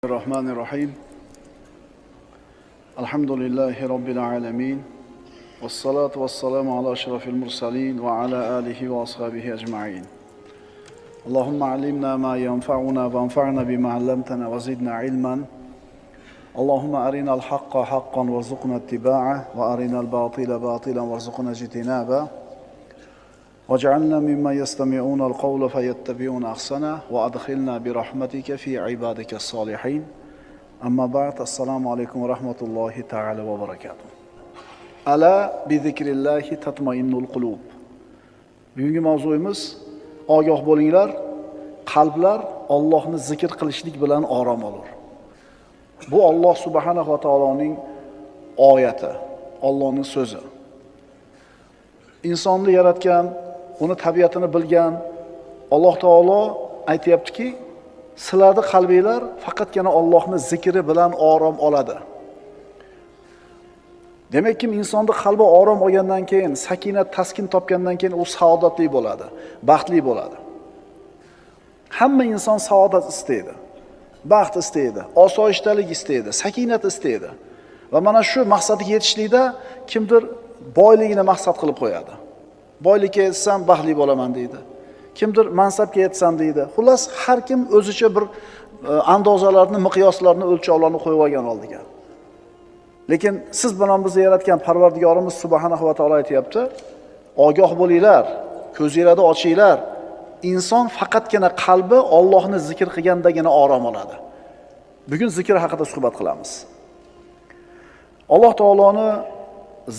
Bismillahirrahmanirrahim. Alhamdulillahi Rabbil alamin. Wassalatu wassalamu ala ashrafil mursalin wa ala alihi wa ashabihi ajma'in. Allahumma alimna ma yanfa'una wanfa'na bima 'allamtana wa zidna ilman. Allahumma arina al-haqqa haqqan warzuqna ittiba'ah wa arina al-batila batilan warzuqna ijtinabah. واجعلنا ممن يستمعون القول فيتبعون أحسنه وأدخلنا برحمتك في عبادك الصالحين أما بعد السلام عليكم ورحمة الله تعالى وبركاته ألا بذكر الله تطمئن القلوب. Bugungi mavzuyimiz ogoh bo'linglar, qalblar Allohni zikr qilishlik bilan orom olur. Bu Alloh subhanahu va taoloning oyati, Allohning so'zi. Insonni yaratgan, uni tabiatini bilgan Alloh taolo aytayaptiki, sizlarning qalbinglar faqatgina Allohning zikri bilan orom oladi. Demakki, insonning qalbi orom olgandan keyin, sakinat, taskin topgandan keyin u saodatli bo'ladi, baxtli bo'ladi. Hamma inson saodat istaydi, baxt istaydi, osoyishtalik istaydi, sakinat istaydi. Va mana shu maqsadga yetishlikda kimdir boyligini maqsad qilib qo'yadi. Boylikka yetsam baxtli bo'laman deydi. Kimdir mansabga yetsam deydi. Xullas, har kim o'zicha bir andozalarni, miqyoslarni, o'lchovlarni qo'yib olgan oldiga. Lekin siz bilan bizni yaratgan Parvardigorimiz subhanahu va taolo aytayapti: "Ogoh bo'linglar, ko'zinglarni ochinglar. Inson faqatgina qalbi Allohni zikr qilgandagina orom oladi." Bugun zikr haqida suhbat qilamiz. Alloh taoloni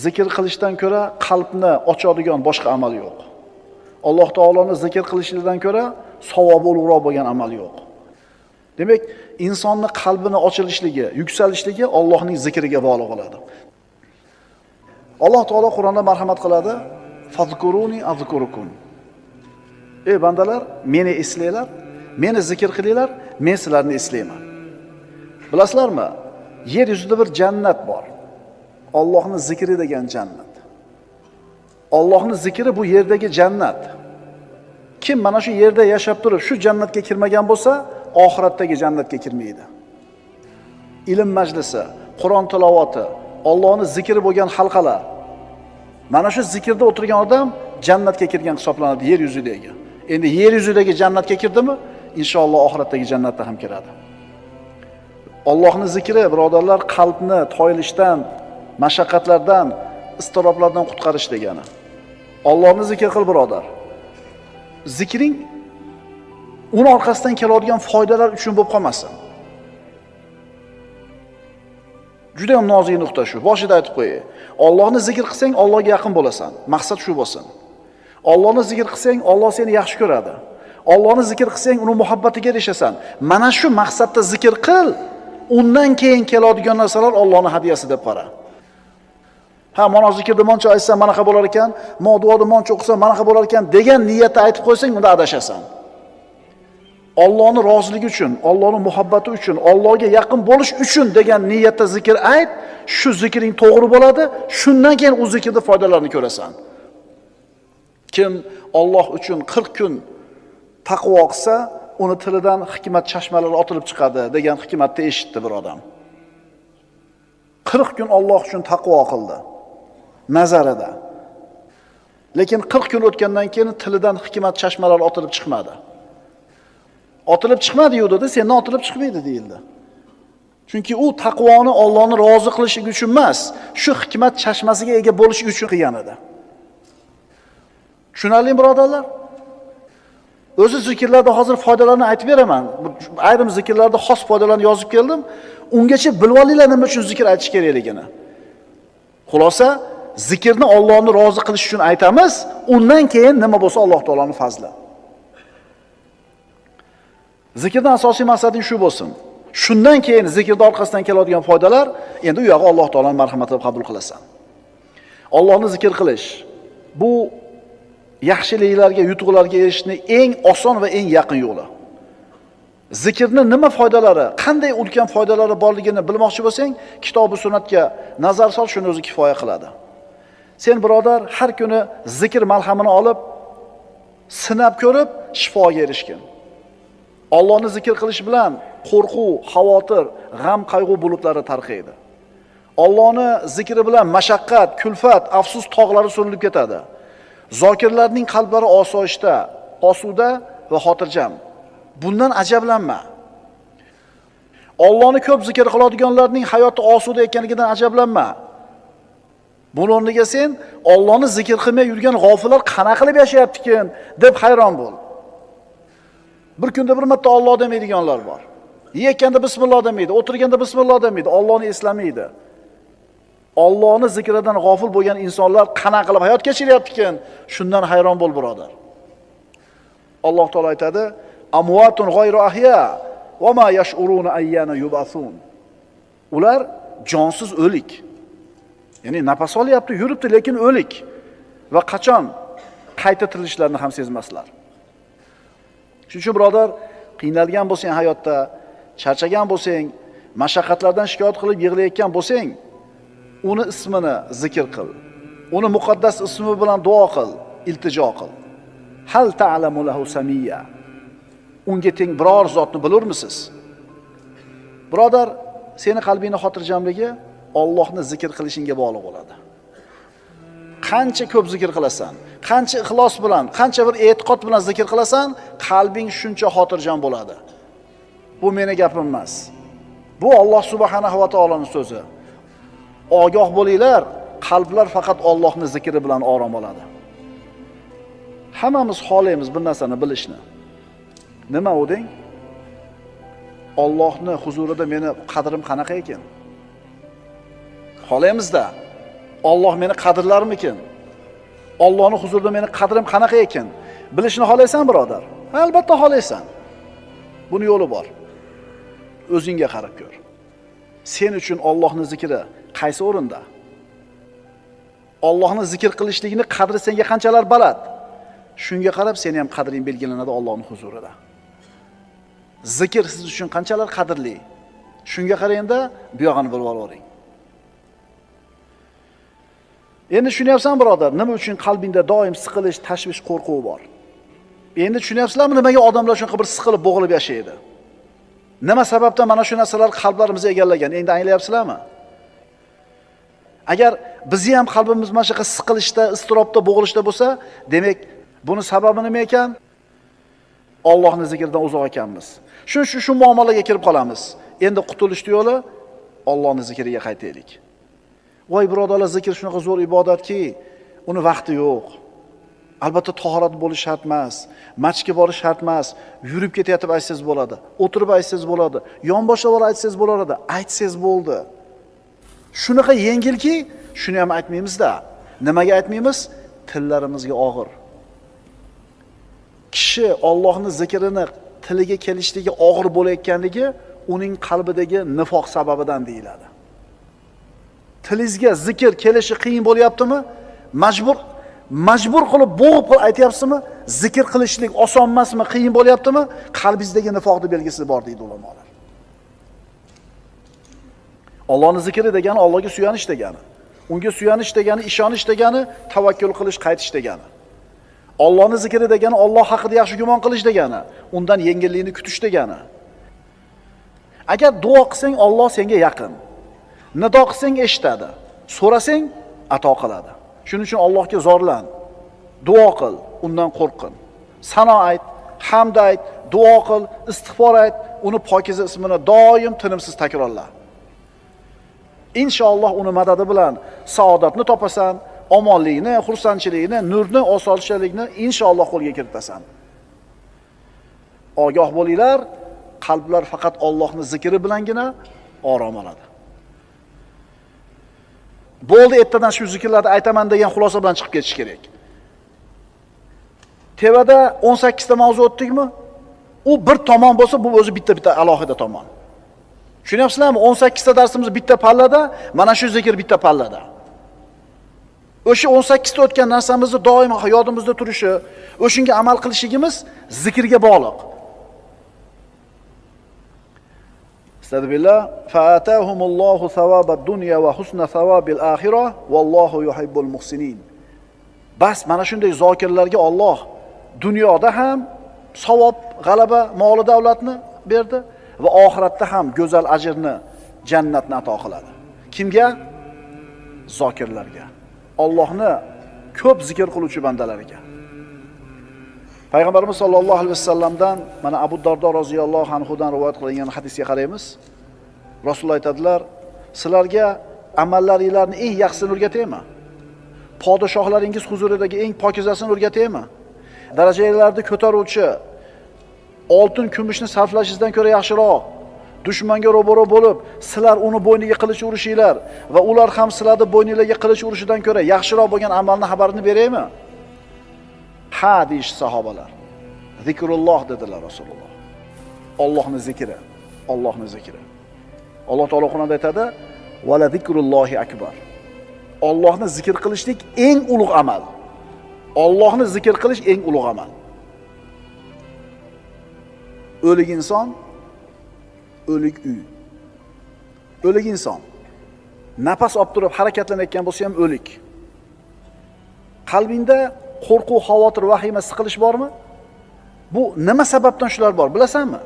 zikr qilishdan ko'ra qalbni ochadigan boshqa amal yo'q. Alloh taoloni zikr qilishdan ko'ra savobi ulug'roq bo'lgan amal yo'q. Demak, insonning qalbini ochilishligi, yuksalishligi Allohning zikriga bog'liq bo'ladi. Alloh taolo Qur'onda marhamat qiladi: "Fazkuruni azkurukum." Ey bandalar, meni eslanglar, meni zikr qilinglar, men sizlarni eslayman. Bilasizlarmi? Yer yuzida bir jannat bor. Allohning zikri degan jannat. Allohning zikri bu yerdagi jannat. Kim mana shu yerda yashab turib shu jannatga kirmagan bo'lsa, oxiratdagi jannatga kirmaydi. Ilm majlisi, Qur'on tilovati, Allohning zikri bo'lgan halqalar. Mana shu zikrda o'tirgan odam jannatga kirgan hisoblanadi yer yuzidagi. Endi yer yuzidagi jannatga kirdimi, inshaalloh oxiratdagi jannatga ham kiradi. Allohning zikri, birodarlar, qalbni toyilishdan, mashaqqatlardan, iztiroblardan qutqarish degani. Allohni zikr qil, birodar. Zikring uni orqasidan keladigan foydalar uchun bo'lib qolmasin. Juda ham nozik nuqta shu. Boshida aytib qo'yay. Allohni zikr qilsang, Allohga yaqin bo'lasan. Maqsad shu bo'lsin. Allohni zikr qilsang, Alloh seni yaxshi ko'radi. Allohni zikr qilsang, uni muhabbatiga erishasan. Mana shu maqsadda zikr qil. Undan keyin keladigan narsalar Allohning hadiyasi deb qara. Ha, mana zikrda moncha aytsam mana qanday bo'lar ekan, duoda moncha o'qisam mana qanday bo'lar ekan degan niyatda aytib qo'ysang, unda adashasan. Allohning roziligi uchun, Allohning muhabbati uchun, Allohga yaqin bo'lish uchun degan niyatda zikr ayt, shu zikring to'g'ri bo'ladi, shundan keyin u zikrning foydalarini ko'rasan. Kim Alloh uchun 40 kun taqvo qilsa, uni tilidan hikmat chashmalari otilib chiqadi degan hikmatni eshitdi bir odam. 40 kun Alloh uchun taqvo qildi nazarida. Lekin 40 kun o'tgandan keyin tilidan hikmat chashmalari otilib chiqmadi. Otilib chiqmadi-yu dedi, sendan otilib chiqmaydi deyildi. Chunki u taqvoni Allohni rozi qilish uchun emas, shu hikmat chashmasiga ega bo'lish uchun qilgan edi. Tushunarli birodarlar? O'zi zikrlarda hozir foydalarini aytib beraman. Ayrim zikrlarda xos foydalarni yozib keldim. Ungacha bilib olinglar nima uchun zikr aytish kerakligini. Xulosa, zikrni Allohni rozi qilish uchun aytamiz, undan keyin nima bo'lsa Alloh taolaning fazli. Zikrning asosiy maqsadi shu bo'lsin. Shundan keyin zikrning orqasidan keladigan foydalar, endi u yog'i Alloh taolaning marhamati deb qabul qilasan. Allohni zikr qilish bu yaxshiliklarga, yutuqlarga erishishning eng oson va eng yaqin yo'li. Zikrning nima foydalari, qanday ulkan foydalari borligini bilmoqchi bo'lsang, kitob va sunnatga nazar sol, shuni o'zi kifoya qiladi. Sen birodar har kuni zikr malhamini olib, sinab ko'rib shifoga erishgin. Allohni zikr qilish bilan qo'rquv, xavotir, g'am, qayg'u bulutlari tarqaydi. Allohni zikri bilan mashaqqat, kulfat, afsus tog'lari surilib ketadi. Zokirlarning qalblari osoyishta, osuda va xotirjam. Bundan ajablanma. Allohni ko'p zikr qiladiganlarning hayoti osuda ekanligidan ajablanma. Buning o'rniga sen Allohni zikr qilmay yurgan g'ofillar qanaqa qilib yashayapti-kin deb hayron bo'l. Bir kunda bir marta Alloh demaydiganlar bor. Yekkanda bismillah demaydi, o'tirganda bismillah demaydi, Allohni eslamaydi. Allohni zikridan g'ofil bo'lgan insonlar qanaqa qilib hayot kechiryapti-kin, shundan hayron bo'l, birodar. Alloh taolo aytadi: "Amwatun g'ayru ahya va ma yash'uruna ayyana yub'asun." Ular jonsiz o'lik. Ya'ni nafas olyapti, yuribdi, lekin o'lik va qachon qayta tirilishlarini ham sezmaslar. Shuning uchun birodar, qiynalgan bo'lsang hayotda, charchagan bo'lsang, mashaqqatlardan shikoyat qilib yig'layotgan bo'lsang, uni ismini zikr qil. Uni muqaddas ismi bilan duo qil, iltijo qil. Hal ta'lamu lahu samiyya. Unga teng biror zotni bilurmisiz? Birodar, seni qalbingni xotirjamligi Allohni zikr qilishingga bog'liq bo'ladi. Qancha ko'p zikr qilasan, qancha ixlos bilan, qancha bir e'tiqod bilan zikr qilasan, qalbing shuncha xotirjam bo'ladi. Bu meni gapim emas. Bu Alloh subhanahu va taoloning so'zi. Ogoh bo'linglar, qalblar faqat Allohning zikri bilan orom oladi. Hammamiz xohlaymiz bir narsani bilishni. Nima u deng? Allohning huzurida meni qadrim qanaqa ekan? Xohlaymizda. Alloh meni qadrlarmikin? Allohning huzurida meni qadrim qanaqa ekan? Bilishni xohlaysan, birodar? Albatta xohlaysan. Buni yo'li bor. O'zingga qarab ko'r. Sen uchun Allohning zikri qaysi o'rinda? Allohni zikr qilishligini qadri senga qanchalar baland? Shunga qarab seni ham qadring belgilanadi Allohning huzurida. Zikr siz uchun qanchalar qadrli? Shunga qaraganda bu yog'ini bilib olavering. Endi tushunyapsan, birodar, nima uchun qalbingda doim siqilish, tashvish, qo'rquv bor? Endi tushunyapsizlarmi, nimaga odamlar shunqa bir siqilib, bo'g'ilib yashaydi? Nima sababdan mana shu narsalar qalblarimizni egallagan? Endi anglayapsizlarmi? Agar bizni ham qalbimiz mana shunaqa siqilishda, istirobda, bo'g'ilishda bo'lsa, demak, buni sababi nima ekan? Allohning zikridan uzoq ekanmiz. Shu muomalaga kirib qolamiz. Endi qutulish yo'li Allohning zikriga qaytaylik. Voy birodarlar, zikr shunaqa zo'r ibodatki, uni vaqti yo'q. Albatta tahorat bo'lish shart emas, masjidga borish shart emas, yurib ketayotib aytsangiz bo'ladi, o'tirib aytsangiz bo'ladi, yonboshlab aytsangiz bo'ladi, aytsangiz bo'ldi. Shunaqa yengilki, shuni ham aytmaymiz-da. Nimaga aytmaymiz? Tillarimizga og'ir. Kishi Allohning zikrini tiliga kelishligi og'ir bo'layotganligi uning qalbidagi nifoq sababidan deyiladi. Tilingizga zikr kelishi qiyin bo'lyaptimi? Majbur qilib bo'g'ib aytyapsizmi? Zikr qilishlik oson emasmi, qiyin bo'lyaptimi? Qalbingizdagi nifoqning belgisi bor deydi ulamolar. Allohning zikri degani Allohga suyanish degani. Unga suyanish degani, ishonish degani, tavakkul qilish, qaytish degani. Allohning zikri degani Alloh haqida yaxshi gumon qilish degani, undan yengillikni kutish degani. Agar duo qilsang, Alloh senga yaqin. Nido qilsang eshitadi, so'rasang ato qiladi. Shuning uchun Allohga zorlan, duo qil, undan qo'rqin. Sano ayt, hamd ayt, duo qil, istig'for ayt, uni pokiza ismini doim tinimsiz takrorla. Inshaalloh uni madadi bilan saodatni topasan, omonlikni, xursandchilikni, nurni, osoyishtalikni inshaalloh qo'lga kiritasan. Ogoh bo'linglar, qalblar faqat Allohning zikri bilangina orom oladi. Bo'ldi, ertadan shu zikrlarni aytaman degan xulosa bilan chiqib ketish kerak. Tevada 18 ta mavzu o'tdikmi? U bir tomon bo'lsa, bu o'zi bitta alohida tomon. Tushunyapsizlarmi? 18 ta darsimiz bitta pallada, mana shu zikr bitta pallada. O'sha 18 ta o'tgan narsamizni doim yodimizda turishi, o'shunga amal qilishligimiz zikrga bog'liq. Estağfirullah. Fa'atahumullohu savabad dunya va husna savabil axirah vallohu yuhibbul muhsinin. Bas mana shunday zokirlarga Alloh dunyoda ham savob, g'alaba, mol davlatni berdi va oxiratda ham go'zal ajrni, jannatni ato qiladi. Kimga? Zokirlarga. Allohni ko'p zikr qiluvchi bandalarga. Payg'ambarimiz sollallohu alayhi vasallamdan mana Abu Dardo roziyallohu anhudan rivoyat qilingan hadisga qaraymiz. Rasululloh aytadilar, sizlarga amallaringlarni eng yaxshisini o'rgataymi? Podshohlaringiz huzuridagi eng pokizasini o'rgataymi? Darajalarni ko'taruvchi oltin, kumushni sarflashingizdan ko'ra yaxshiroq dushmanga ro'baro bo'lib, sizlar uni bo'yniga qilich urishinglar va ular ham sizlarni bo'yningizga qilich urishidan ko'ra yaxshiroq bo'lgan amalni xabarini beraymi? Ha deyish sahobalar. Zikrulloh dedilar Rasululloh. Allohning zikri, Allohning zikri. Alloh taolo Qur'onda aytadi: "Va la zikrullohi akbar." Allohni zikr qilishlik eng ulug' amal. Allohni zikr qilish eng ulug' amal. O'lik inson, o'lik uy. O'lik inson nafas olib turib harakatlanayotgan bo'lsa ham o'lik. Qalbingda qo'rquv, xavotir, vahima, siqilish bormi? Bu nima sababdan shular bor, bilasanmi?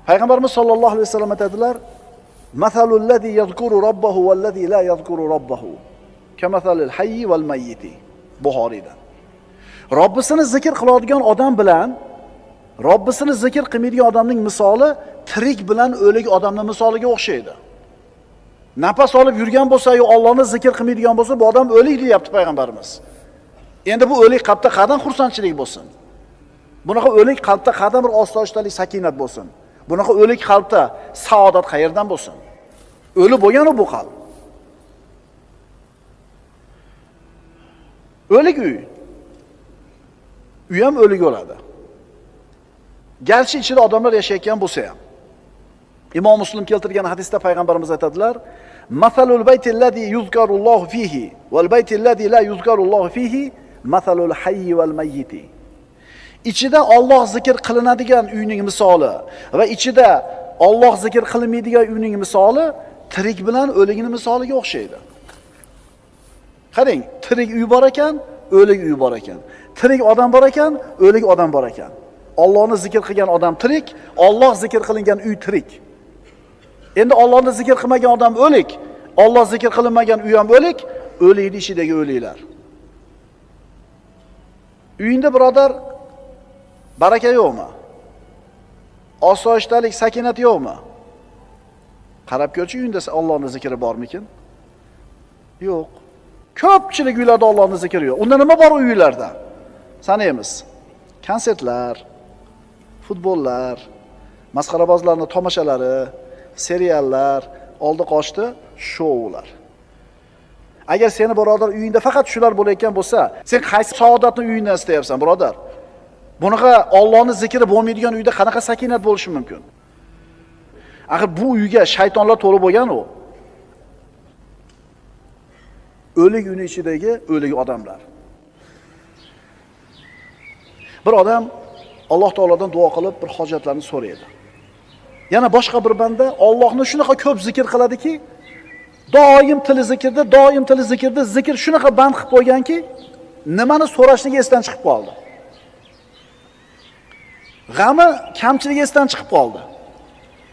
Payg'ambarimiz sollallohu alayhi vasallam aytadilar: "Masalul ladzi yazkuru robbahu val ladzi la yazkuru robbahu kamasalil hayyi val mayyiti." Buxoriyda. Robbisini zikr qiladigan odam bilan Robbisini zikr qilmaydigan odamning misoli tirik bilan o'lik odamning misoliga o'xshaydi. Nafas olib yurgan bo'lsa-yu Allohni zikr qilmaydigan bo'lsa, bu odam o'lik deyapti payg'ambarimiz. Endi bu o'lik qalbda qadam xursandchilik bo'lsin. Bunaqa o'lik qalbda qadam bir osoyishtalik, sakinat bo'lsin. Bunaqa o'lik qalbda saodat qayerdan bo'lsin? O'li bo'lgan-u bu qalb. O'lik uy. Uy ham o'lik bo'ladi. Garchi ichida odamlar yashayotgan bo'lsa ham. Imom Muslim keltirgan hadisda payg'ambarimiz aytadilar: "Masalul baytillazi yuzkarullohu fihi val baytillazi la yuzkarullohu fihi masalul hayyi val mayyiti." Ichida Alloh zikr qilinadigan uyning misoli va ichida Alloh zikr qilinmaydigan uyning misoli tirik bilan o'ligning misoliga o'xshaydi. Qarang, tirik uy bor ekan, o'lik uy bor ekan. Tirik odam bor ekan, o'lik odam bor ekan. Allohni zikr qilgan odam tirik, Alloh zikr qilingan uy tirik. Endi Allohni zikr qilmagan odam o'lik, Alloh zikr qilinmagan uy ham o'lik, o'likning ichidagi o'liklar. Uyingda birodar baraka yo'qmi? Osoyishtalik, sakinat yo'qmi? Qarab ko'rchi, uyingda Allohning zikri bormikin? Yo'q. Ko'pchilik uylarda Allohning zikri yo'q. Unda nima bor uylarda? Sanaymiz. Konsertlar, futbollar, masxarabozlarning tomoshalari, seriallar, oldi qochdi shoular. Agar seni birodar uyingda faqat shular bo'layotgan bo'lsa, sen qaysi saodatni uyingdan istayapsan, birodar? Bunaqa Allohning zikri bo'lmaydigan uyda qanaqa sakinat bo'lishi mumkin? Axir bu uyga shaytonlar to'lib bo'lgan-u. O'lik uyning ichidagi o'lik odamlar. Bir odam Alloh taolodan duo qilib bir hojatlarni so'raydi. Yana boshqa bir banda Allohni shunaqa ko'p zikr qiladiki, doim tili zikrda, zikr shunaqa band qilib qo'yganki, nimani so'rashligi esdan chiqib qoldi. G'ami, kamchiligi esdan chiqib qoldi.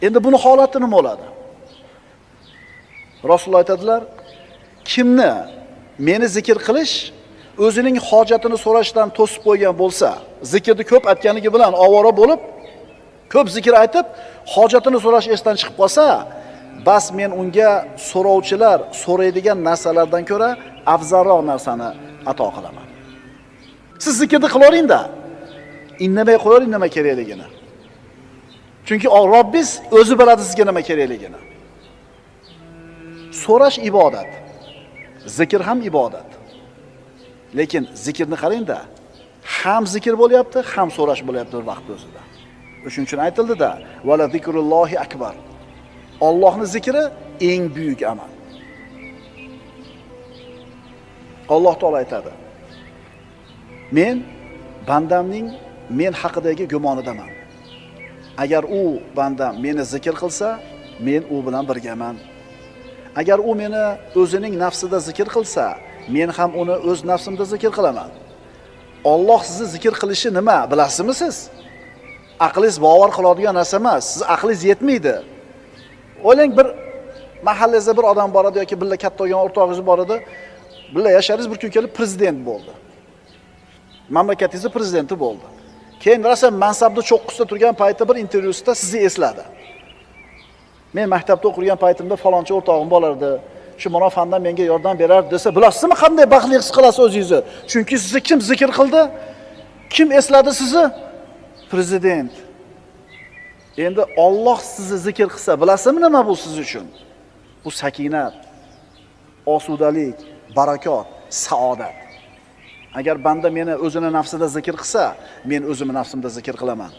Endi buni holati nima bo'ladi? Rasululloh aytadilar: kimni meni zikr qilish o'zining hojatini so'rashdan to'sib qo'ygan bo'lsa, zikrni ko'p aytganligi bilan ovora bo'lib, ko'p zikr aytib, hojatini so'rash esdan chiqib qolsa, bas men unga so'rovchilar so'raydigan narsalardan ko'ra afzalroq narsani ato qilaman. Siz zikrni qilavering-da, indamay qo'ying nima kerakligini. Chunki Robbingiz o'zi biladi sizga nima kerakligini. So'rash ibodat. Zikr ham ibodat. Lekin zikrni qarang-da, ham zikr bo'lyapti, ham so'rash bo'lyapti vaqt o'zida. Shuning uchun aytildi-da, "Va la zikrullohi akbar." Allohning zikri eng buyuk amal. Alloh taolo aytadi: "Men bandamning men haqidagi gumonidaman. Agar u bandam meni zikr qilsa, men u bilan birgaman. Agar u meni o'zining nafsida zikr qilsa, men ham uni o'z nafsimda zikr qilaman." Alloh sizni zikr qilishi nima, bilasizmi siz? aqlingiz bavar qiladigan narsa emas. Siz aqlingiz yetmaydi. O'ylang, bir mahallangizda bir odam bor edi yoki billa katta bo'lgan o'rtog'ingiz bor edi. Billa yasharingiz, bir kun kelib prezident bo'ldi. Mamlakatingizning prezidenti bo'ldi. Keyin rosa mansabda cho'qqisida turgan paytda bir intervyusida sizni esladi. Men maktabda o'qigan paytimda falonchi o'rtog'im bo'lardi. Shu mana fandan menga yordam berar desa, bilasizmi qanday baxtli his qilasiz o'zingizni? Chunki sizni kim zikr qildi? Kim esladi sizni? Prezident. Endi Alloh sizni zikr qilsa, bilasizmi nima bu siz uchun? Bu sakinat, osudalik, barakot, saodat. Agar banda meni o'zini nafsida zikr qilsa, men o'zimni nafsimda zikr qilaman.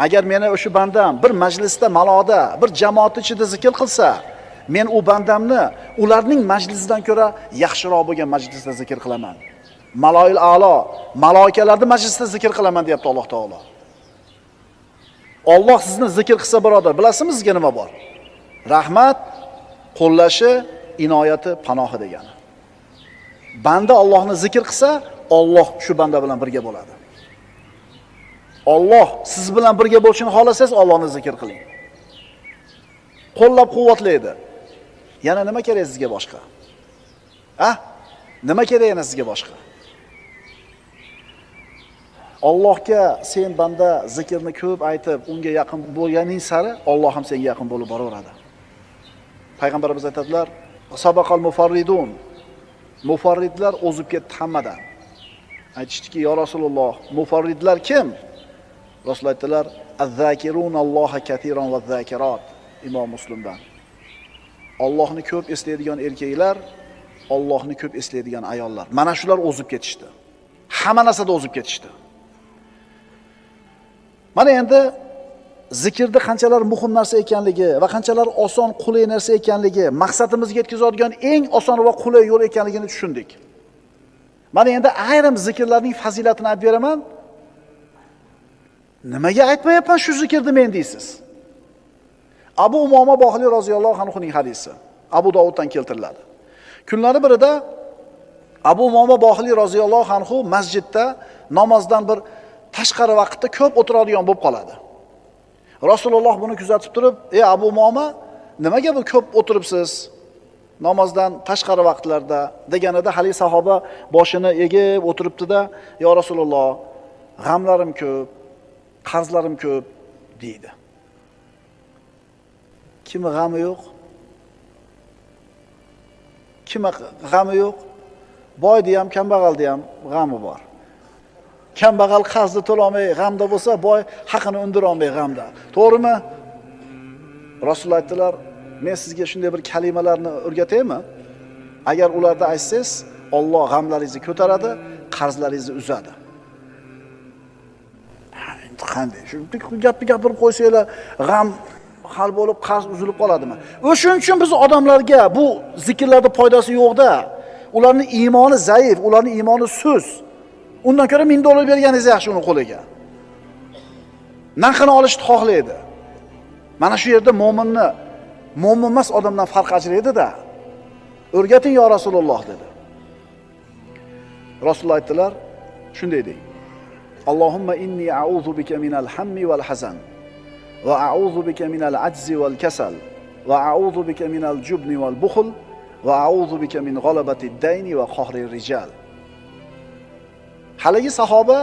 Agar meni o'sha bandam bir majlisda, maloda, bir jamoat ichida zikr qilsa, men u bandamni ularning majlisidan ko'ra yaxshiroq bo'lgan majlisda zikr qilaman. Maloil a'lo, maloikalarning majlisida zikr qilaman deyapti Alloh taolo. Alloh sizni zikr qilsa, birodar, bilasizmi sizga nima bor? Rahmat, qo'llashi, inoyati, panohi degani. Banda Allohni zikr qilsa, Alloh shu banda bilan birga bo'ladi. Alloh siz bilan birga bo'lishini xohlasangiz, Allohni zikr qiling. Qo'llab-quvvatlaydi. Yana nima kerak sizga boshqa? Nima kerak yana sizga boshqa? Allohga sen banda zikrni ko'p aytib, unga yaqin bo'lganing sari Alloh ham senga yaqin bo'lib boraveradi. Payg'ambarimiz aytadilar: "Sabaqal mufarridun." Mufarridlar o'zib ketdi hammadan. Aytishdiki: "Ya Rasululloh, mufarridlar kim?" Rasululloh aytdilar: "Az-zakirunalloha katiran va zakirat." Imom Muslimdan. Allohni ko'p eslaydigan erkaklar, Allohni ko'p eslaydigan ayollar. Mana shular o'zib ketishdi. Hamma narsada o'zib ketishdi. Mana endi zikrda qanchalar muhim narsa ekanligi va qanchalar oson, qulay narsa ekanligi, maqsadimizga yetkazadigan eng oson va qulay yo'l ekanligini tushundik. Mana endi ayrim zikrlarning fazilatini aytib beraman. Nimaga aytmayapman shu zikrni men deysiz? Abu Umoma Bohiliy roziyallohu anhuning hadisi. Abu Dovuddan keltiriladi. Kunlari birida Abu Umoma Bohiliy roziyallohu anhu masjidda namozdan bir tashqari vaqtda ko'p o'tiradigan bo'lib qoladi. Rasululloh buni kuzatib turib: "Ey Abu Umoma, nimaga bu ko'p o'tiribsiz namozdan tashqari vaqtlarda?" deganida hali sahoba boshini egib o'tiribdi-da: "Ya Rasululloh, g'amlarim ko'p, qarzlarim ko'p" deydi. Kimi g'ami yo'q? Kimi g'ami yo'q? Boyda ham, kambag'alda ham g'ami bor. Kambag'al qarzni to'lamay g'amda bo'lsa, boy haqini undira olmay g'amda. To'g'rimi? Rasululloh aytdilar: "Men sizga shunday bir kalimalarni o'rgataymi? Agar ularda aytsangiz, Alloh g'amlaringizni ko'taradi, qarzlaringizni uzadi." Endi qanday? Shu gapni gapirib qo'ysanglar, g'am hal bo'lib, qarz uzilib qoladimi? O'shuning uchun biz odamlarga bu zikrlarda foydasi yo'qda. Ularning iymoni zaif, ularning iymoni suz. Undan ko'ra $1000 berganingiz yaxshi uni qo'liga. Narxini olishni xohlaydi. Mana shu yerda mo'min emas odamdan farq ajraydi-da. O'rgating yo Rasululloh dedi. Rasululloh aytdilar, shunday deng: "Allohumma inni a'udhu bika minal hammi wal hazan va a'udhu bika minal ajzi wal kasal va a'udhu bika minal jubni wal bukhl va a'udhu bika min g'alabati ad-dayni va qahri rijal." Haligi sahoba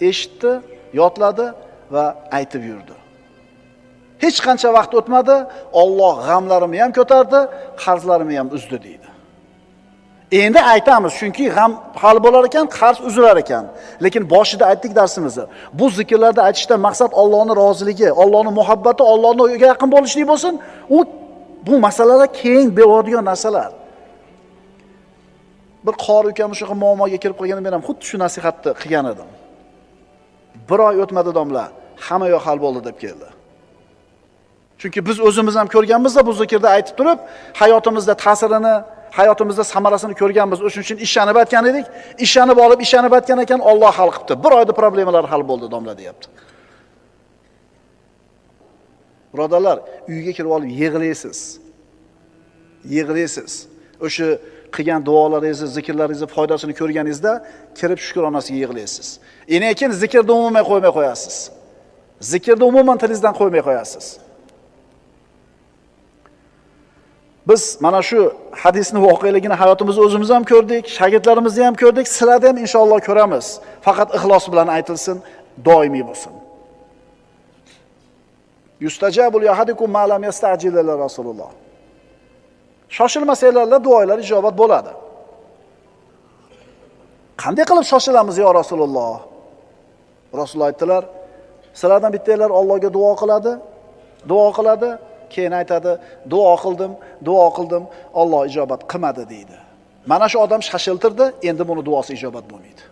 eshitdi, yodladi va aytib yurdi. Hech qancha vaqt o'tmadi, Alloh g'amlarimni ham ko'tardi, qarzlarimni ham uzdi deydi. Endi aytamiz, chunki g'am hal bo'lar ekan, qarz uzilar ekan. Lekin boshida aytdik darsimizni. Bu zikrlarda aytishdan maqsad Allohning roziligi, Allohning muhabbati, Allohning yaqin bo'lishlik bo'lsin. Bu masalalar keng bo'ladigan narsalar. Bir qori ukamiz shu muammoga kirib qolganida men ham xuddi shu nasihatni qilgan edim. Bir oy o'tmadi domla, hamma yo'q hal bo'ldi deb keldi. Chunki biz o'zimiz ham ko'rganmiz-da bu zikrda aytib turib, hayotimizda ta'sirini, hayotimizda samarasini ko'rganmiz. O'shuning uchun ishlanib aytgan edik. Ishlanib olib, ishlanib aytgan ekan, Alloh hal qilibdi. Bir oyda problemalar hal bo'ldi domla deyapti. Birodarlar, uyga kirib olib yig'laysiz. Yig'laysiz. O'sha qilgan duolaringizni, zikrlaringizni foydasini ko'rganingizda kirib shukronasiga yig'laysiz. Lekin zikrni umuman qo'ymay qo'yasiz. Zikrni umuman tilingizdan qo'ymay qo'yasiz. Biz mana shu hadisni voqeligini hayotimizda o'zimiz ham ko'rdik, shogirdlarimizni ham ko'rdik, sizlarda ham inshaalloh ko'ramiz. Faqat ixlos bilan aytilsin, doimiy bo'lsin. Yustajabu li ahadikum ma lam yasta'jil ila Rasululloh. Shoshilmasanglar duolar ijobat bo'ladi. Qanday qilib shoshilamiz yo Rasululloh? Rasululloh aytdilar, sizlardan bittanglar Allohga duo qiladi, keyin aytadi, duo qildim, Alloh ijobat qilmadi deydi. Mana shu odam shashiltirdi, endi buni duosi ijobat bo'lmaydi.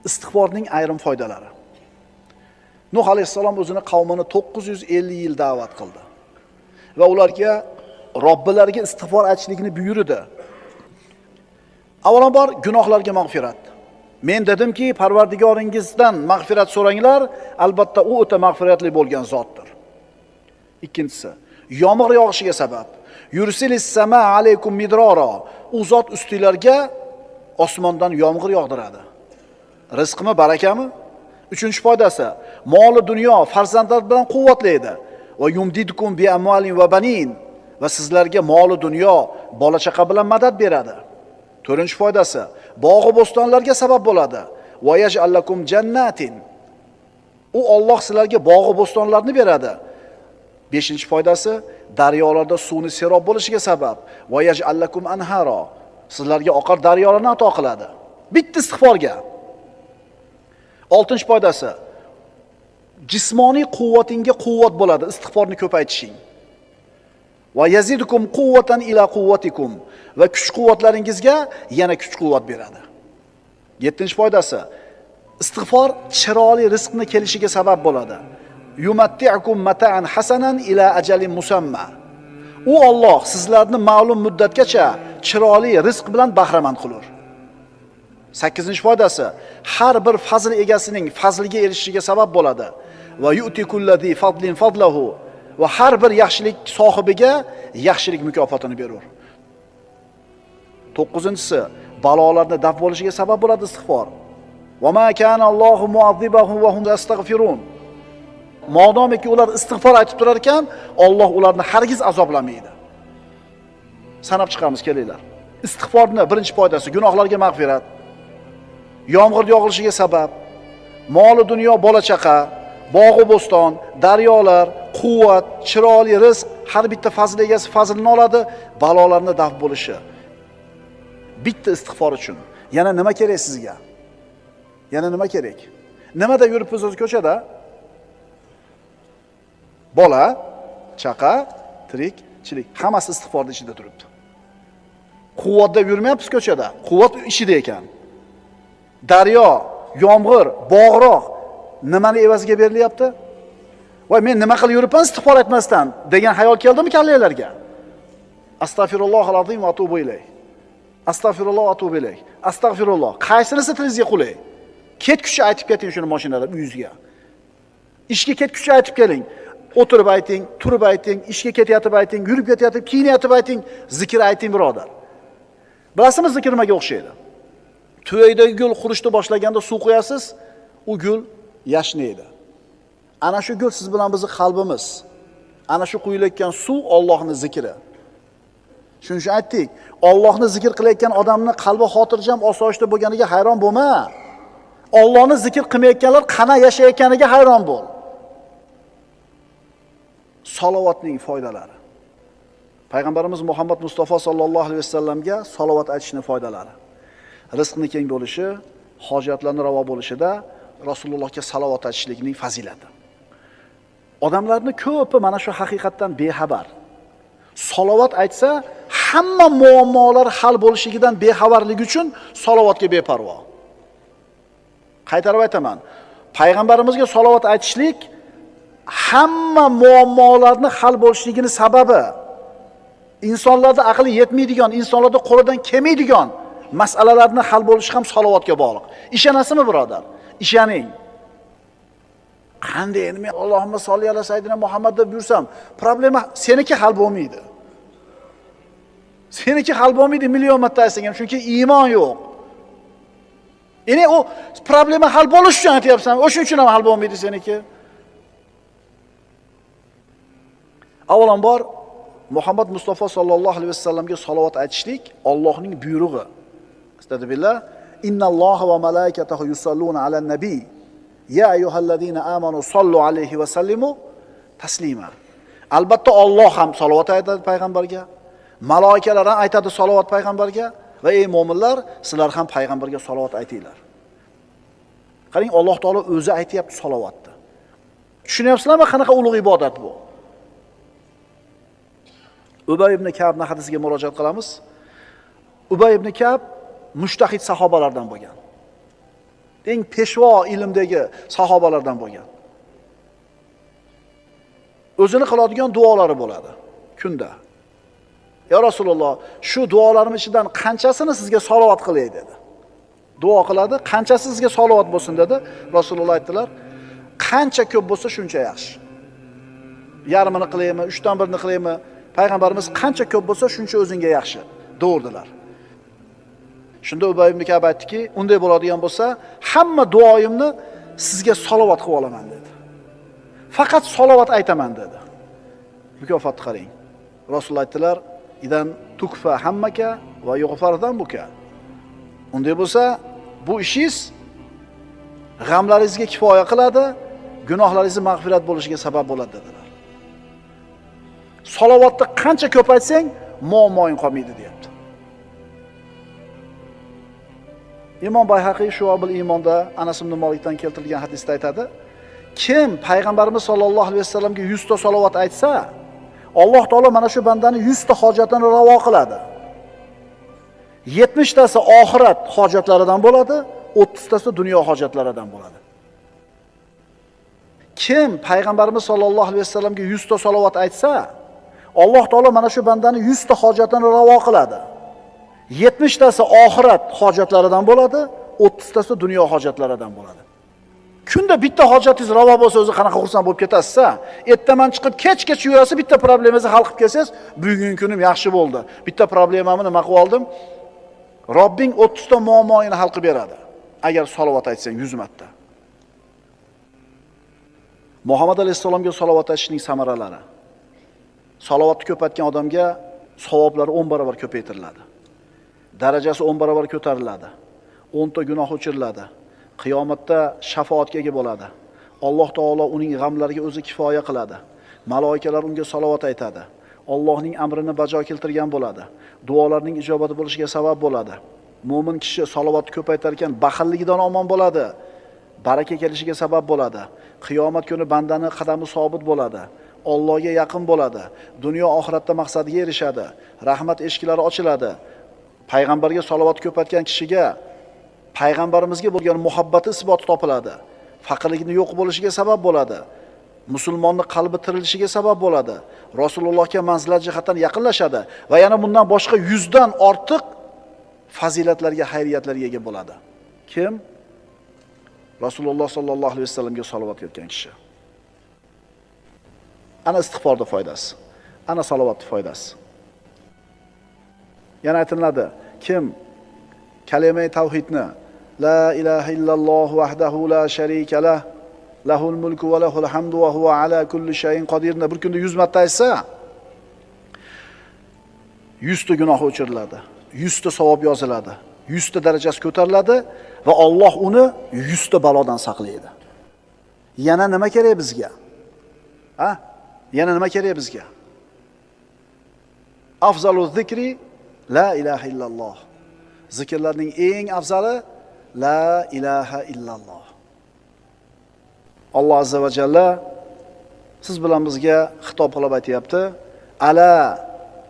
Istig'forning ayrim foydalari. Nuh alayhissalom o'zini qavmini 950 yil da'vat qildi va ularga Robbilariga istig'for aytishlikni buyurdi. Avvalambor gunohlarga mag'firat. Men dedimki, Parvardigoringizdan mag'firat so'ranglar, albatta u o'ta mag'firatli bo'lgan zotdir. Ikkinchisi, yomg'ir yog'ishiga sabab. Yursilis sama alaykum midrora. U zot ustinglarga osmondan yomg'ir yog'diradi. Rizqmi, barakami? Uchinchi foydasi, moli dunyo, farzandlar bilan quvvatlaydi. Va yumdidkum bi amwalin va banin. Va sizlarga moli dunyo, bola chaqa bilan madad beradi. To'rtinchi foydasi, bog' va bo'stonlarga sabab bo'ladi. Va yaj'alakum jannatin. U Alloh sizlarga bog' va bo'stonlarni beradi. Beshinchi foydasi, daryolarda suvni serob bo'lishiga sabab. Va yaj'alakum anhara. Sizlarga oqar daryolarni ato qiladi. Bitta istig'forga. Oltinchi foydasi, jismoniy quvvatingga quvvat bo'ladi istig'forni ko'paytishing. Va yazidukum quvvatan ila quvvatikum. Va kuch-quvvatlaringizga yana kuch-quvvat beradi. 7-foydasi, istig'for chiroyli rizqni kelishiga sabab bo'ladi. Yumatti'ukum mata'an hasanan ila ajalin musamma. U Alloh sizlarni ma'lum muddatgacha chiroyli rizq bilan bahramand qilur. 8-foydasi, har bir fazl egasining fazliga erishishiga sabab bo'ladi. Va yu'tikulladhi fadlin fadlahu. Va har bir yaxshilik sohibiga yaxshilik mukofotini berur. 9-si, balolarni daf bo'lishiga sabab bo'ladi istig'for. Va ma kana Allohu mu'azzibahum va hum yastaghfirun. Modomiki ular istig'for aytib turar ekan, Alloh ularni hargiz azoblamaydi. Sanab chiqamiz, kelinglar. Istig'forning birinchi foydasi gunohlarga mag'firat. Yomg'ir yog'ilishiga sabab, moli dunyo, bola chaqa, bog' va bo'ston, daryolar, quvvat, chiroyli rizq, har bitta fazl egasi fazlini oladi, balolarni daf bo'lishi. Bitta istig'for uchun yana nima kerak sizga? Yana nima kerak? Nimada yuribsiz o'z ko'chada? Bola, chaqa, tirikchilik, hammasi istig'forning ichida turibdi. Quvvatda yurmayapsiz ko'chada, quvvat ishida ekan. Daryo, yomg'ir, bog'roq nimani evaziga berilyapti? Voy, men nima qilib yuribman istig'for aytmasdan degan xayol keldimi kallanglarga? Astagfirullohal azim va atubu ilayh. Astagfirulloh va atubu ilayh. Astagfirulloh. Qaysinisi tilingizga qulay? Ketkuchi aytib keting shuni mashinada uyingizga. Ishga ketkuchi aytib keling. O'tirib ayting, turib ayting, ishga ketayotib ayting, yurib ketayotib, kiyinayotib ayting, zikr ayting birodar. Bilasizmi, zikr nimaga o'xshaydi? Tuyaydagi gul qurishni boshlaganda suv qo'yasiz, u gul yashnaydi. Ana shu gul siz bilan bizning qalbimiz. Ana shu quyilayotgan suv Allohning zikri. Shuning uchun aytdik, Allohni zikr qilayotgan odamni qalbi xotirjam, osoyishta bo'lganiga hayron bo'lma. Allohni zikr qilmayotganlar qana yashayotganiga hayron bo'l. Salovatning foydalari. Payg'ambarimiz Muhammad Mustafa sallallohu alayhi vasallamga salovat aytishning foydalari. Rizqni keng bo'lishi, hojatlarning ravo bo'lishida Rasulullohga salovat aytishlikning fazilati. Odamlarni ko'pi mana shu haqiqatdan bexabar. Salovat aytsa, hamma muammolar hal bo'lishidan bexabarligi uchun salovatga beparvo. Qaytarib aytaman. Payg'ambarimizga salovat aytishlik hamma muammolarni hal bo'lishligining sababi. Insonlarda aqli yetmaydigan, insonlarda qo'lidan kelmaydigan masalalarni hal bo'lishi ham salovatga bog'liq. Ishonasizmi, birodar? Ishoning. Qanday endi men Allohumma solli ala sayyidina Muhammad deb yursam, problema seniki hal bo'lmaydi. Seniki hal bo'lmaydi million marta aytsang ham, chunki iymon yo'q. Ya'ni u problema hal bo'lish uchun aytyapsan. O'shuning uchun ham hal bo'lmaydi seniki. Avvalambor Muhammad Mustafa sallallohu alayhi vasallamga salovat aytishlik Allohning buyrug'i. Astagfirullah. Innalloha va malaikatahu yusalluna alan nabiy. Ya ayyuhallazina amanu sallu alayhi va sallimu taslima. Albatta Alloh ham salovat aytadi payg'ambarga, malaikalar ham aytadi salovat payg'ambarga va ey mu'minlar, sizlar ham payg'ambarga salovat aytinglar. Qarang, Alloh taolo o'zi aytayapti salovatni. Tushunyapsizlarmi qanaqa ulug' ibodat bu? Ubay ibn Ka'bning hadisiga murojaat qilamiz. Ubay ibn Ka'b mushtahid sahobalardan bo'lgan. Eng peshvo ilmdagi sahobalardan bo'lgan. O'zini qiladigan duolari bo'ladi kunda. Ya Rasululloh, shu duolarim ichidan qanchasini sizga salovat qilay dedi. Duo qiladi, qanchasi sizga salovat bo'lsin dedi. Rasululloh aytdilar, qancha ko'p bo'lsa shuncha yaxshi. Yarmini qilaymi, 3dan 1ni qilaymi? Payg'ambarimiz qancha ko'p bo'lsa shuncha o'zingga yaxshi deurdilar. Shunda Ubay ibn Ka'b aytdiki, unday bo'ladigan bo'lsa, hamma duoyimni sizga salovat qilib olaman dedi. Faqat salovat aytaman dedi. Mukofotni qarang. Rasululloh aytdilar, idan tukfa hammaka va yughfardan buka. Unday bo'lsa, bu ishingiz g'amlaringizga kifoya qiladi, gunohlaringiz mag'firat bo'lishiga sabab bo'ladi dedilar. Salovatni qancha ko'p aytsang, muammoing qolmaydi deyapti. Imom Bayhaqiy Shu'abul Iymonda Anas ibn Malikdan keltirilgan hadisda aytadi, kim payg'ambarimiz sollallohu alayhi vasallamga 100 ta salovat aytsa, Alloh taolo mana shu bandani 100 ta hojatini ravo qiladi. 70 tasi oxirat hojatlaridan bo'ladi, 30 tasi dunyo hojatlaridan bo'ladi. Kim payg'ambarimiz sollallohu alayhi vasallamga 100 ta salovat aytsa, Alloh taolo mana shu bandani 100 ta hojatini ravo qiladi. 70 tasi oxirat hojatlaridan bo'ladi, 30 tasi dunyo hojatlaridan bo'ladi. Kunda bitta hojatingiz ravo bo'lsa, o'zi qanaqa xursand bo'lib ketasiz-a? Ertaman chiqib kech-kech yurasiz, bitta problemangizni hal qilib kelsangiz, bugungi kunim yaxshi bo'ldi. Bitta problemamni nima qilib oldim? Robbing 30 ta muammoini hal qilib beradi. Agar salovat aytsang 100 marta. Muhammad alayhisalomga salovat aytishning samaralari. Salovatni ko'paytgan odamga savoblari 10 barobar ko'paytiriladi. Darajasi 10 barobar ko'tariladi. 10 ta gunoh o'chiriladi. Qiyomatda shafoatga ega bo'ladi. Alloh taolo uning g'amlariga o'zi kifoya qiladi. Malaikalar unga salovat aytadi. Allohning amrini bajo keltirgan bo'ladi. Duolarning ijobati bo'lishiga sabab bo'ladi. Mo'min kishi salovatni ko'paytar ekan, baxilligidan omon bo'ladi. Baraka kelishiga sabab bo'ladi. Qiyomat kuni bandani qadami sobit bo'ladi. Allohga yaqin bo'ladi. Dunyo oxiratda maqsadiga erishadi. Rahmat eshiklari ochiladi. Payg'ambarga salovat ko'paytgan kishiga payg'ambarimizga bo'lgan muhabbati isboti topiladi. Faqirlikni yo'q bo'lishiga sabab bo'ladi. Musulmonning qalbi tirilishiga sabab bo'ladi. Rasulullohga manzilat jihatdan yaqinlashadi va yana bundan boshqa 100 dan ortiq fazilatlarga, xayriyatlarga ega bo'ladi. Kim? Rasululloh sallallohu alayhi vasallamga salovat etgan kishi. Ana istig'forning foydasi. Ana salovatning foydasi. Yana aytiladi, kim kalima tavhidni la ilaha illalloh vahdahu la sharika lah lahul mulku va lahul hamdu va huva ala kulli shay'in qodirni bir kunda 100 marta aytsa, 100 ta gunoh o'chiriladi, 100 ta savob yoziladi, 100 ta darajasi ko'tariladi va Alloh uni 100 ta balodan saqlaydi. Yana nima kerak bizga? Ha? Yana nima kerak bizga? Afzalu zikri la ilaha illalloh. Zikrlarning eng afzali la ilaha illalloh. Alloh azza va jalla siz bilan bizga xitob qilib aytayapti. Ala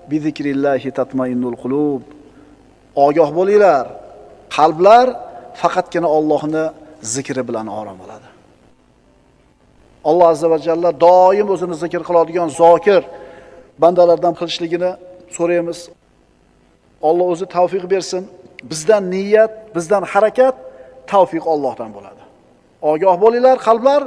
bi zikrillahi tatmainnul qulub. Ogoh bo'linglar, qalblar faqatgina Allohning zikri bilan orom oladi. Alloh azza va jalla doim o'zini zikr qiladigan zokir bandalardan qilishligini so'raymiz. Alloh o'zi tavfiq bersin. Bizdan niyat, bizdan harakat, tavfiq Allohdan bo'ladi. Ogoh bo'linglar, qalblar